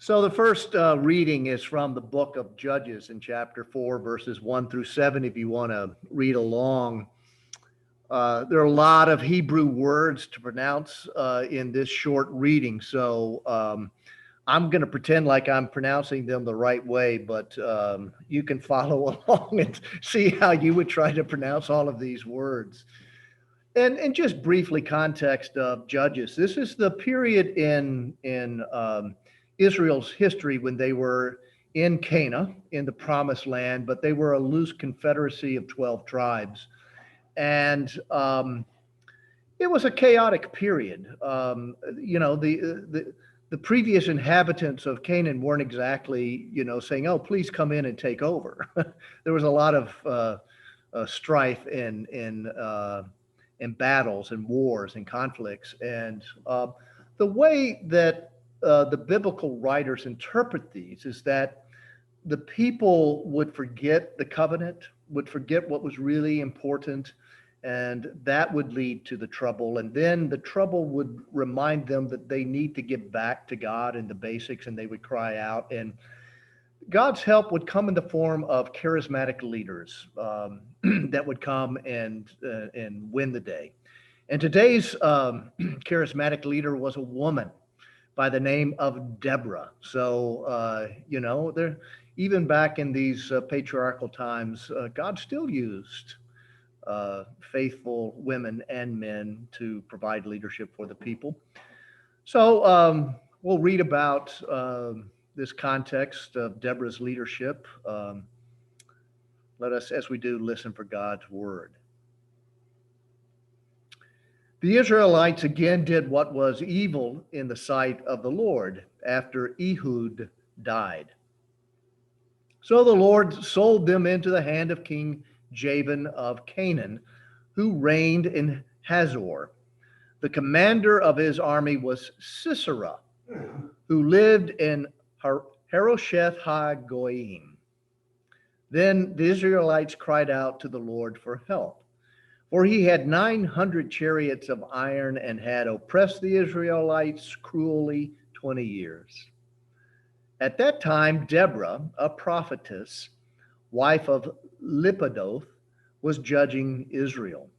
So the first reading is from the book of Judges in chapter 4, verses 1 through 7, if you want to read along. There are a lot of Hebrew words to pronounce in this short reading, so I'm going to pretend like I'm pronouncing them the right way, but you can follow along and see how you would try to pronounce all of these words. And just briefly, context of Judges. This is the period in Israel's history when they were in Canaan, in the Promised Land, but they were a loose confederacy of 12 tribes, and it was a chaotic period. The previous inhabitants of Canaan weren't exactly, saying, "Oh, please come in and take over." There was a lot of strife in battles and wars and conflicts. And the way that the biblical writers interpret these is that the people would forget the covenant, would forget what was really important, and that would lead to the trouble. And then the trouble would remind them that they need to get back to God and the basics, and they would cry out. And God's help would come in the form of charismatic leaders that would come and win the day. And today's charismatic leader was a woman by the name of Deborah. So, there, even back in these patriarchal times, God still used faithful women and men to provide leadership for the people. So we'll read about this context of Deborah's leadership. Let us, as we do, listen for God's word. The Israelites again did what was evil in the sight of the Lord after Ehud died. So the Lord sold them into the hand of King Jabin of Canaan, who reigned in Hazor. The commander of his army was Sisera, who lived in Harosheth HaGoyim. Then the Israelites cried out to the Lord for help, for he had 900 chariots of iron and had oppressed the Israelites cruelly 20 years. At that time, Deborah, a prophetess, wife of Lipidoth, was judging Israel.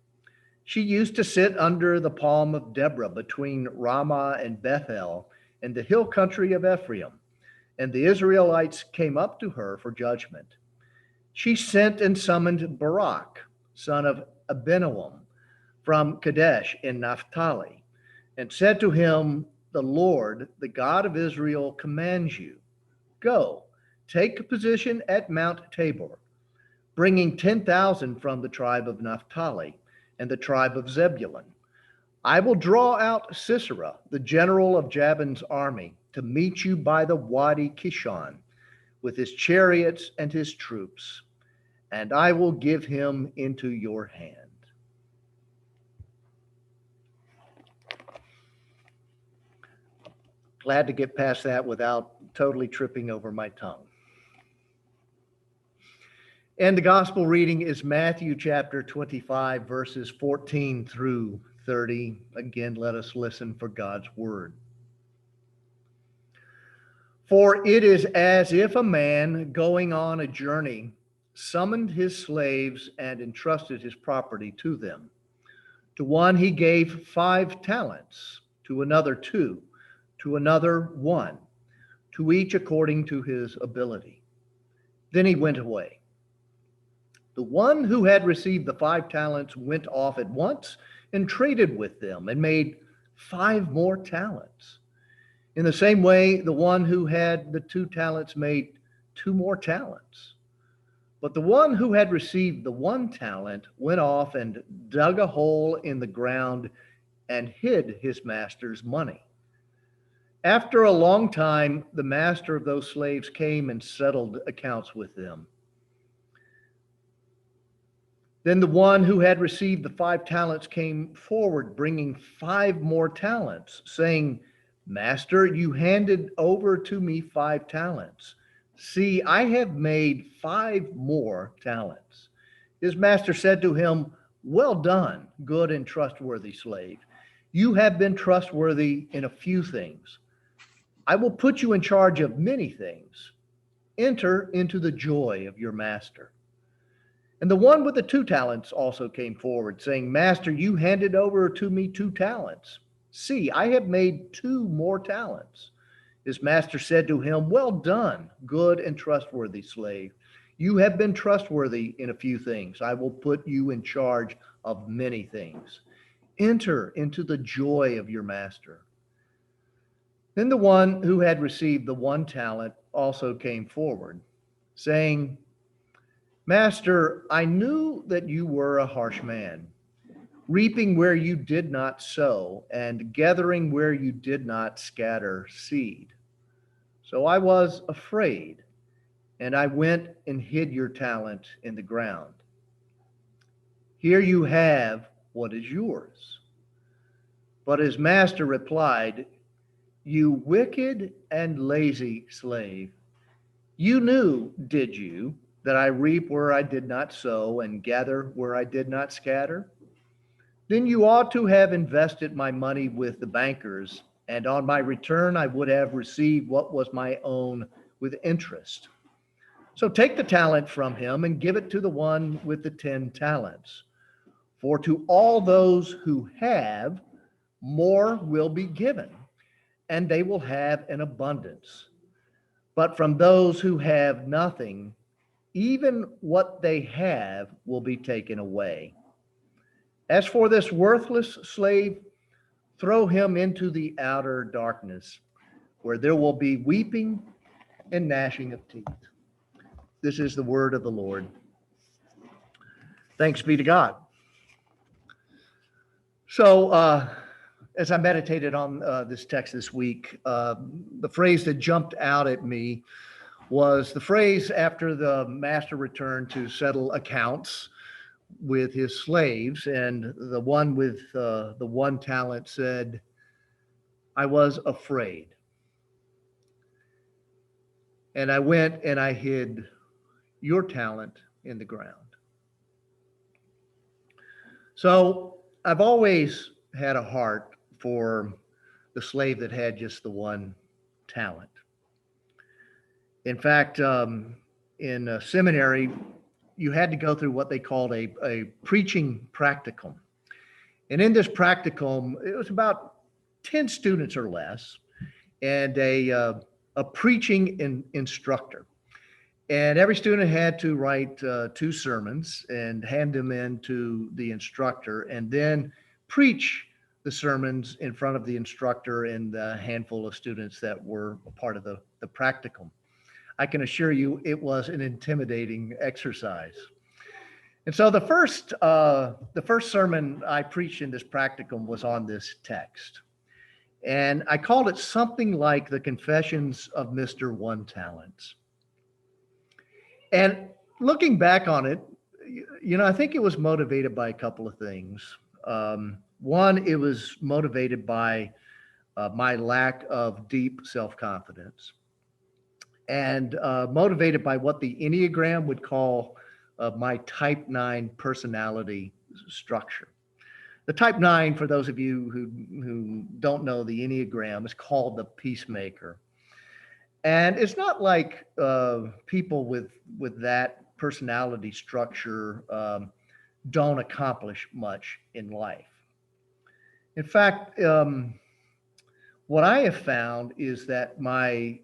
She used to sit under the palm of Deborah between Ramah and Bethel in the hill country of Ephraim, and the Israelites came up to her for judgment. She sent and summoned Barak, son of Abinoam, from Kadesh in Naphtali, and said to him, "The Lord, the God of Israel, commands you, go, take position at Mount Tabor, bringing 10,000 from the tribe of Naphtali and the tribe of Zebulun. I will draw out Sisera, the general of Jabin's army, to meet you by the Wadi Kishon with his chariots and his troops, and I will give him into your hand." Glad to get past that without totally tripping over my tongue. And the gospel reading is Matthew chapter 25, verses 14 through 30. Again, let us listen for God's word. For it is as if a man going on a journey summoned his slaves and entrusted his property to them. To one he gave 5 talents, to another 2, to another 1, to each according to his ability. Then he went away. The one who had received the 5 talents went off at once and traded with them and made 5 more talents. In the same way, the one who had the 2 talents made 2 more talents. But the one who had received the 1 talent went off and dug a hole in the ground and hid his master's money. After a long time, the master of those slaves came and settled accounts with them. Then the one who had received the 5 talents came forward, bringing 5 more talents, saying, "Master, you handed over to me 5 talents. See, I have made 5 more talents." His master said to him, "Well done, good and trustworthy slave. You have been trustworthy in a few things. I will put you in charge of many things. Enter into the joy of your master. And the one with the 2 talents also came forward, saying, Master, you handed over to me 2 talents. See, I have made 2 more talents. His master said to him, Well done, good and trustworthy slave. You have been trustworthy in a few things. I will put you in charge of many things. Enter into the joy of your master. Then the one who had received the 1 talent also came forward, saying, Master, I knew that you were a harsh man, reaping where you did not sow, and gathering where you did not scatter seed. So I was afraid, and I went and hid your talent in the ground. Here you have what is yours. But his master replied, You wicked and lazy slave, you knew, did you, that I reap where I did not sow and gather where I did not scatter? Then you ought to have invested my money with the bankers, and on my return I would have received what was my own with interest. So take the talent from him and give it to the one with the 10 talents. For to all those who have, more will be given, and they will have an abundance. But from those who have nothing, even what they have will be taken away. As for this worthless slave, throw him into the outer darkness, where there will be weeping and gnashing of teeth. This is the word of the Lord. Thanks be to God. So, as I meditated on this text this week, the phrase that jumped out at me was the phrase after the master returned to settle accounts with his slaves, and the one with the 1 talent said, I was afraid. And I went and I hid your talent in the ground. So I've always had a heart for the slave that had just the 1 talent. In fact, in a seminary, you had to go through what they called a preaching practicum. And in this practicum, it was about 10 students or less, and a preaching instructor. And every student had to write 2 sermons and hand them in to the instructor, and then preach the sermons in front of the instructor and the handful of students that were a part of the practicum. I can assure you it was an intimidating exercise. And so the first sermon I preached in this practicum was on this text. And I called it something like the Confessions of Mr. 1 Talent. And looking back on it, I think it was motivated by a couple of things. One, it was motivated by my lack of deep self-confidence, and motivated by what the Enneagram would call my type 9 personality structure. The type 9, for those of you who don't know the Enneagram, is called the peacemaker. And it's not like people with that personality structure don't accomplish much in life. In fact, what I have found is that my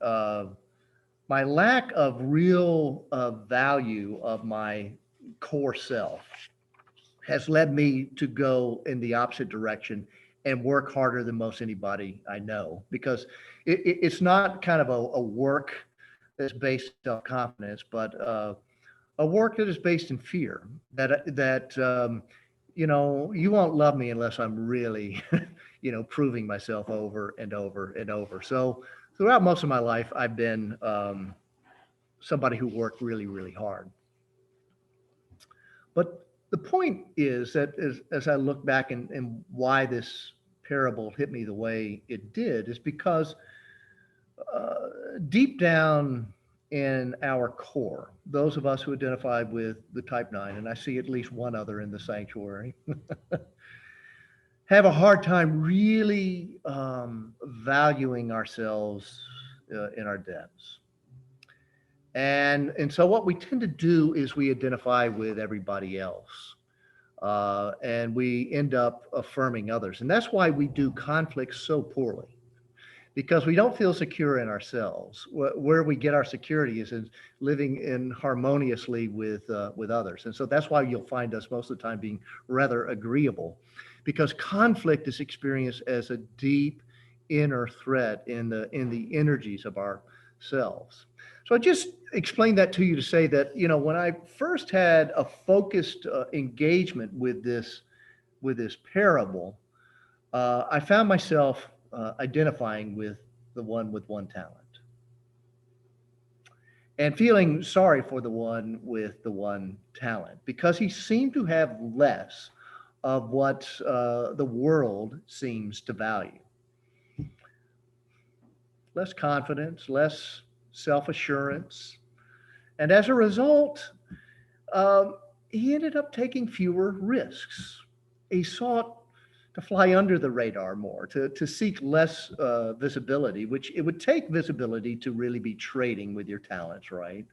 lack of real value of my core self has led me to go in the opposite direction and work harder than most anybody I know, because it's not kind of a work that's based on self-confidence, but a work that is based in fear that you won't love me unless I'm really proving myself over and over and over. So throughout most of my life, I've been somebody who worked really, really hard. But the point is that as I look back and why this parable hit me the way it did is because deep down in our core, those of us who identify with the type 9, and I see at least one other in the sanctuary, have a hard time really valuing ourselves in our depths. And so what we tend to do is we identify with everybody else. And we end up affirming others. And that's why we do conflict so poorly, because we don't feel secure in ourselves. Where we get our security is in living in harmoniously with others, and so that's why you'll find us most of the time being rather agreeable, because conflict is experienced as a deep inner threat in the energies of ourselves. So I just explained that to you to say that when I first had a focused engagement with this parable, I found myself identifying with the one with one talent and feeling sorry for the one with the one talent because he seemed to have less of what the world seems to value: less confidence, less self assurance. And as a result, um, he ended up taking fewer risks. He sought to fly under the radar more, to seek less visibility, which it would take visibility to really be trading with your talents, right?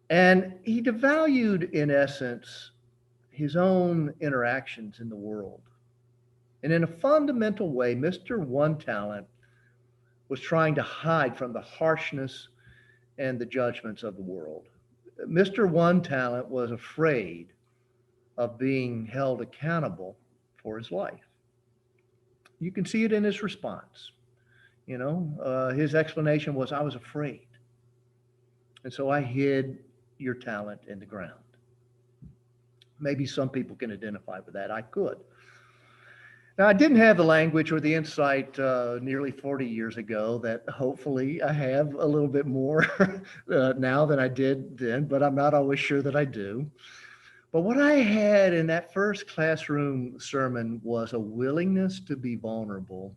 And he devalued, in essence, his own interactions in the world. And in a fundamental way, Mr. One Talent was trying to hide from the harshness and the judgments of the world. Mr. One Talent was afraid of being held accountable for his life. You can see it in his response. His explanation was, I was afraid. And so I hid your talent in the ground. Maybe some people can identify with that. I could. Now, I didn't have the language or the insight nearly 40 years ago that hopefully I have a little bit more now than I did then, but I'm not always sure that I do. But what I had in that first classroom sermon was a willingness to be vulnerable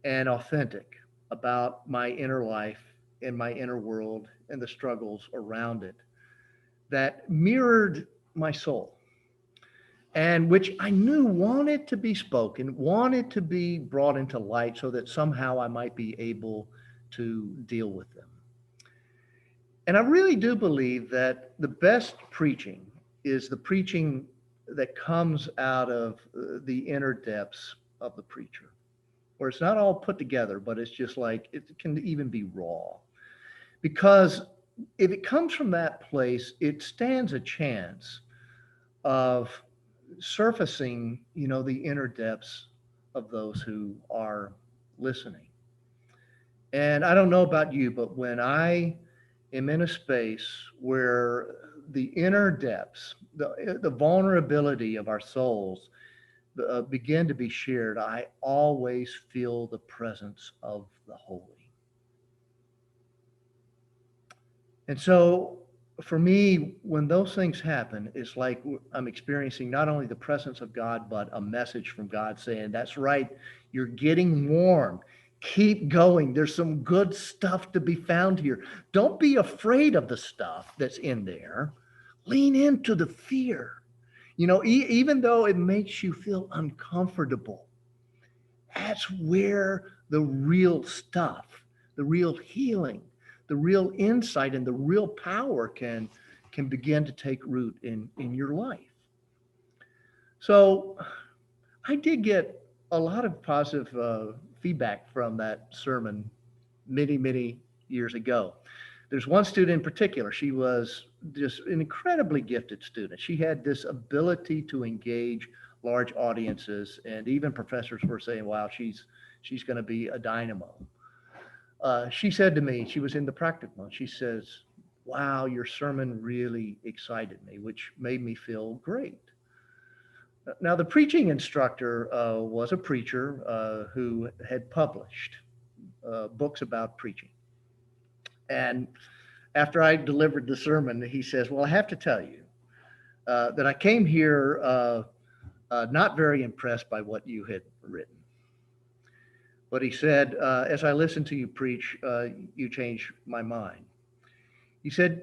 and authentic about my inner life and my inner world and the struggles around it that mirrored my soul, and which I knew wanted to be spoken, wanted to be brought into light so that somehow I might be able to deal with them. And I really do believe that the best preaching is the preaching that comes out of the inner depths of the preacher, where it's not all put together, but it's just like it can even be raw. Because if it comes from that place, it stands a chance of surfacing, the inner depths of those who are listening. And I don't know about you, but when I am in a space where the inner depths, the vulnerability of our souls begin to be shared, I always feel the presence of the holy. And so for me, when those things happen, it's like I'm experiencing not only the presence of God, but a message from God saying, that's right, you're getting warm. Keep going. There's some good stuff to be found here. Don't be afraid of the stuff that's in there. Lean into the fear. Even though it makes you feel uncomfortable, that's where the real stuff, the real healing, the real insight, and the real power can begin to take root in your life. So I did get a lot of positive feedback from that sermon many, many years ago. There's one student in particular. She was just an incredibly gifted student. She had this ability to engage large audiences, and even professors were saying, "Wow, she's going to be a dynamo." She said to me, she was in the practicum. She says, "Wow, your sermon really excited me," which made me feel great. Now, the preaching instructor was a preacher who had published books about preaching. And after I delivered the sermon, he says, "Well, I have to tell you that I came here not very impressed by what you had written. But," he said, "as I listened to you preach, you changed my mind." He said,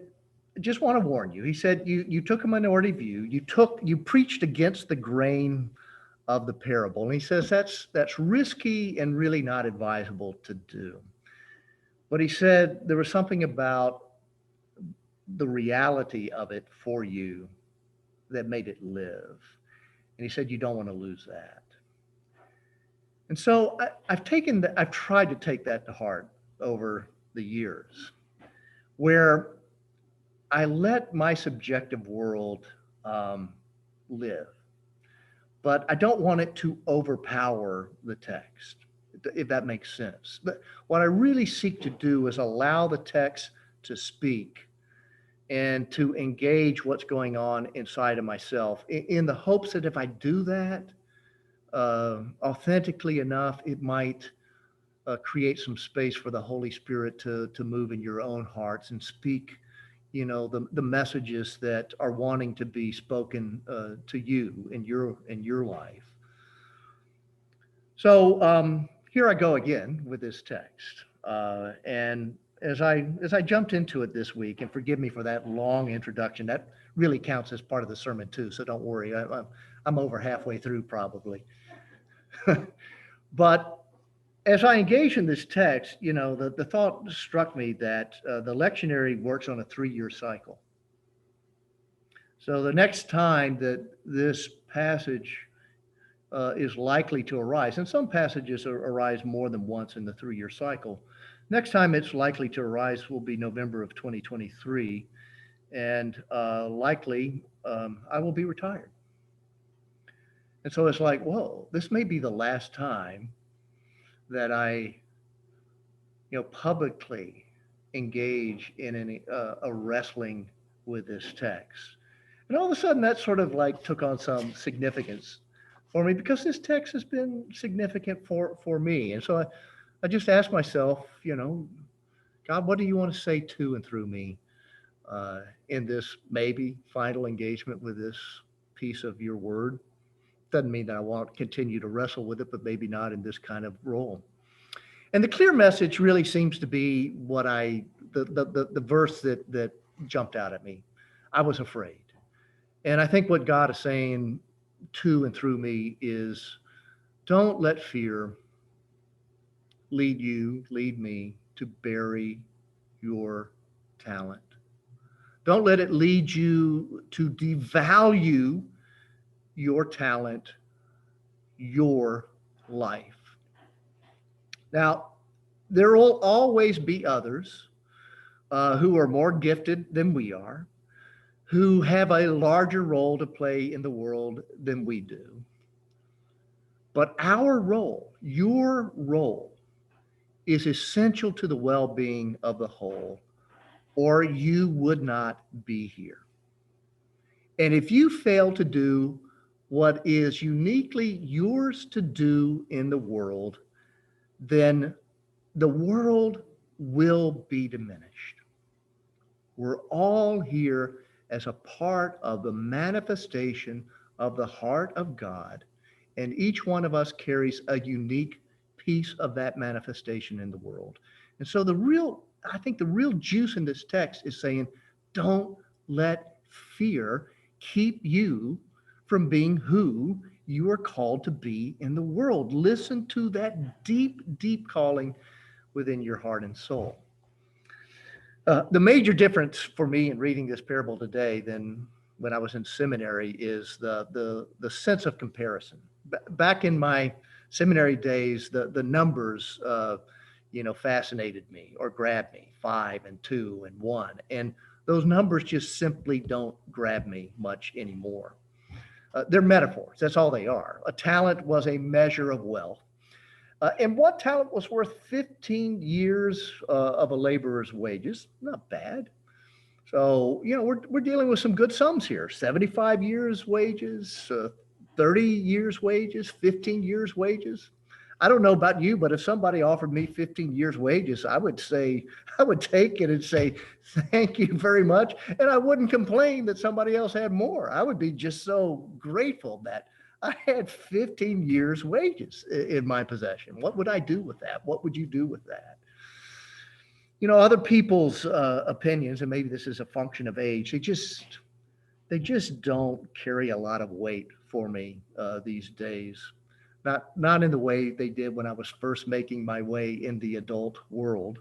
"Just want to warn you." He said, "You took a minority view. You preached against the grain of the parable. And he says that's risky and really not advisable to do. But he said there was something about the reality of it for you that made it live. And he said you don't want to lose that. And so I've tried to take that to heart over the years, where I let my subjective world live, but I don't want it to overpower the text, if that makes sense. But what I really seek to do is allow the text to speak and to engage what's going on inside of myself in the hopes that if I do that authentically enough, it might create some space for the Holy Spirit to move in your own hearts and speak, the messages that are wanting to be spoken to you in your life. So here I go again with this text, and as I jumped into it this week, and forgive me for that long introduction, that really counts as part of the sermon too. So don't worry, I'm over halfway through probably. But as I engage in this text, the thought struck me that the lectionary works on a 3-year cycle. So the next time that this passage is likely to arise, and some passages arise more than once in the 3-year cycle, next time it's likely to arise will be November of 2023, and likely I will be retired. And so it's like, whoa, this may be the last time that I, publicly engage in a wrestling with this text. And all of a sudden, that sort of like took on some significance for me because this text has been significant for me. And so I just asked myself, God, what do you want to say to and through me in this maybe final engagement with this piece of your word? Doesn't mean that I won't continue to wrestle with it, but maybe not in this kind of role. And the clear message really seems to be the verse that jumped out at me. I was afraid. And I think what God is saying to and through me is don't let fear lead me to bury your talent. Don't let it lead you to devalue your talent, your life. Now, there will always be others who are more gifted than we are, who have a larger role to play in the world than we do. But our role, your role, is essential to the well-being of the whole, or you would not be here. And if you fail to do what is uniquely yours to do in the world, then the world will be diminished. We're all here as a part of the manifestation of the heart of God, and each one of us carries a unique piece of that manifestation in the world. And so I think the real juice in this text is saying, don't let fear keep you from being who you are called to be in the world. Listen to that deep, deep calling within your heart and soul. The major difference for me in reading this parable today than when I was in seminary is the sense of comparison. Back in my seminary days, the numbers, fascinated me or grabbed me, 5 and 2 and 1. And those numbers just simply don't grab me much anymore. They're metaphors. That's all they are. A talent was a measure of wealth. And one talent was worth 15 years of a laborer's wages. Not bad. So, we're dealing with some good sums here. 75 years wages, 30 years wages, 15 years wages. I don't know about you, but if somebody offered me 15 years wages, I would take it and say, thank you very much. And I wouldn't complain that somebody else had more. I would be just so grateful that I had 15 years wages in my possession. What would I do with that? What would you do with that? Other people's opinions, and maybe this is a function of age, they just don't carry a lot of weight for me these days. Not in the way they did when I was first making my way in the adult world.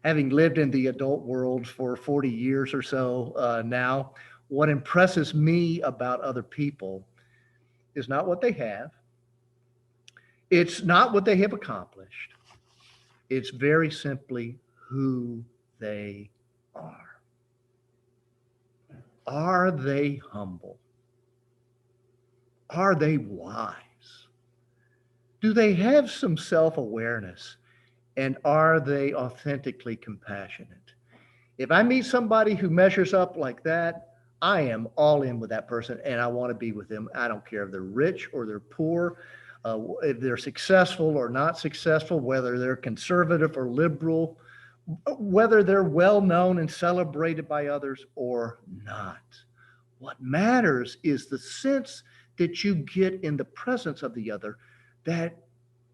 Having lived in the adult world for 40 years or so now, what impresses me about other people is not what they have. It's not what they have accomplished. It's very simply who they are. Are they humble? Are they wise? Do they have some self awareness? And are they authentically compassionate? If I meet somebody who measures up like that, I am all in with that person and I want to be with them. I don't care if they're rich or they're poor, if they're successful or not successful, whether they're conservative or liberal, whether they're well known and celebrated by others or not. What matters is the sense that you get in the presence of the other that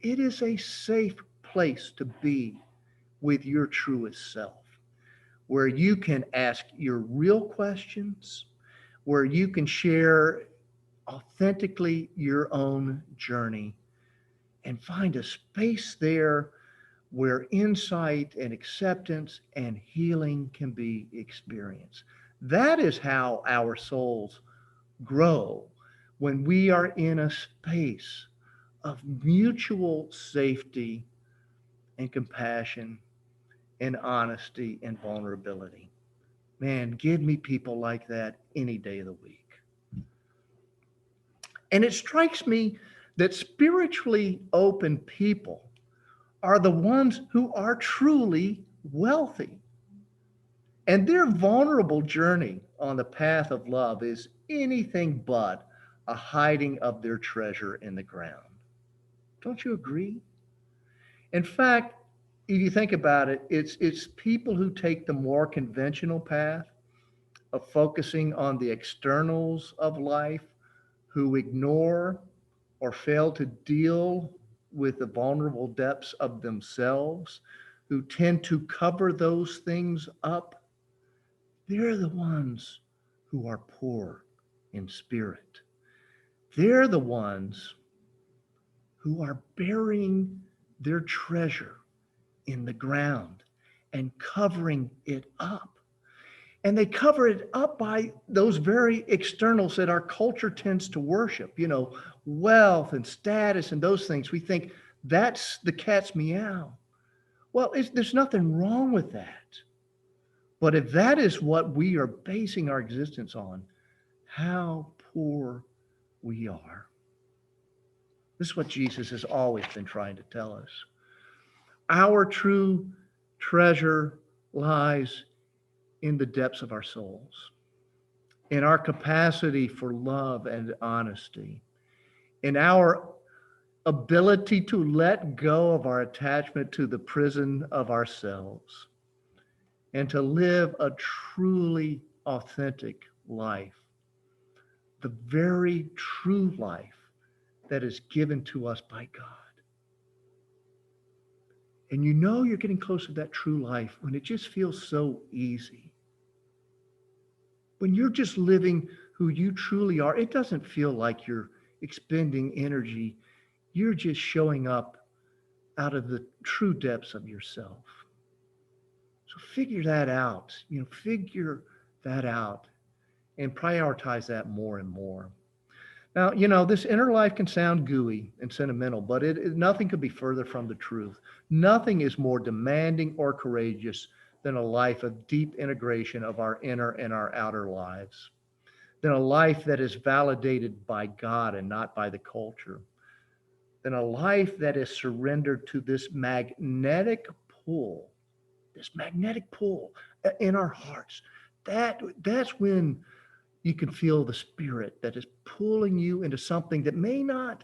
it is a safe place to be with your truest self, where you can ask your real questions, where you can share authentically your own journey and find a space there where insight and acceptance and healing can be experienced. That is how our souls grow when we are in a space of mutual safety and compassion and honesty and vulnerability. Man, give me people like that any day of the week. And it strikes me that spiritually open people are the ones who are truly wealthy. And their vulnerable journey on the path of love is anything but a hiding of their treasure in the ground. Don't you agree? In fact, if you think about it, it's people who take the more conventional path of focusing on the externals of life, who ignore or fail to deal with the vulnerable depths of themselves, who tend to cover those things up. They're the ones who are poor in spirit. They're the ones who are burying their treasure in the ground and covering it up. And they cover it up by those very externals that our culture tends to worship, wealth and status and those things. We think that's the cat's meow. Well, there's nothing wrong with that. But if that is what we are basing our existence on, how poor we are. This is what Jesus has always been trying to tell us. Our true treasure lies in the depths of our souls, in our capacity for love and honesty, in our ability to let go of our attachment to the prison of ourselves, and to live a truly authentic life, the very true life that is given to us by God. And you're getting close to that true life when it just feels so easy. When you're just living who you truly are, it doesn't feel like you're expending energy. You're just showing up out of the true depths of yourself. So figure that out. Figure that out and prioritize that more and more. Now, this inner life can sound gooey and sentimental, but nothing could be further from the truth. Nothing is more demanding or courageous than a life of deep integration of our inner and our outer lives, than a life that is validated by God and not by the culture, than a life that is surrendered to this magnetic pull in our hearts. That's when you can feel the spirit that is pulling you into something that may not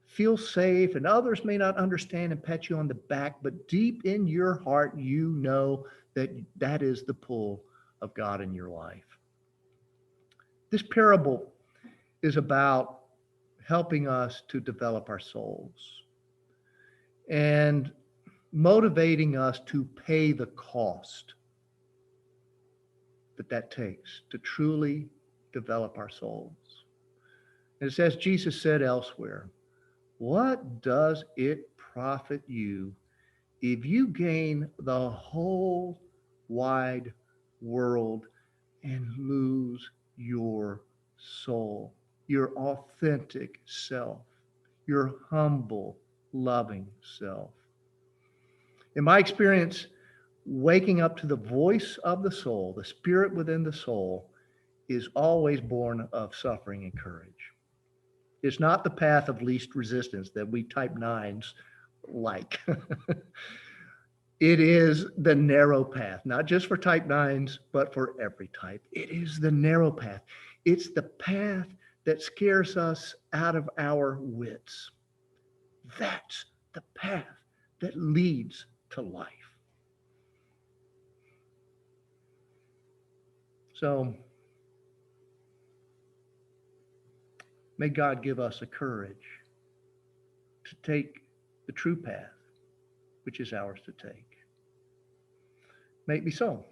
feel safe and others may not understand and pat you on the back, but deep in your heart, that is the pull of God in your life. This parable is about helping us to develop our souls and motivating us to pay the cost that takes to truly develop our souls. And it says, Jesus said elsewhere, what does it profit you if you gain the whole wide world and lose your soul, your authentic self, your humble, loving self? In my experience, waking up to the voice of the soul, the spirit within the soul, is always born of suffering and courage. It's not the path of least resistance that we type nines like. It is the narrow path, not just for type nines, but for every type. It is the narrow path. It's the path that scares us out of our wits. That's the path that leads to life. So may God give us the courage to take the true path, which is ours to take. May it be so.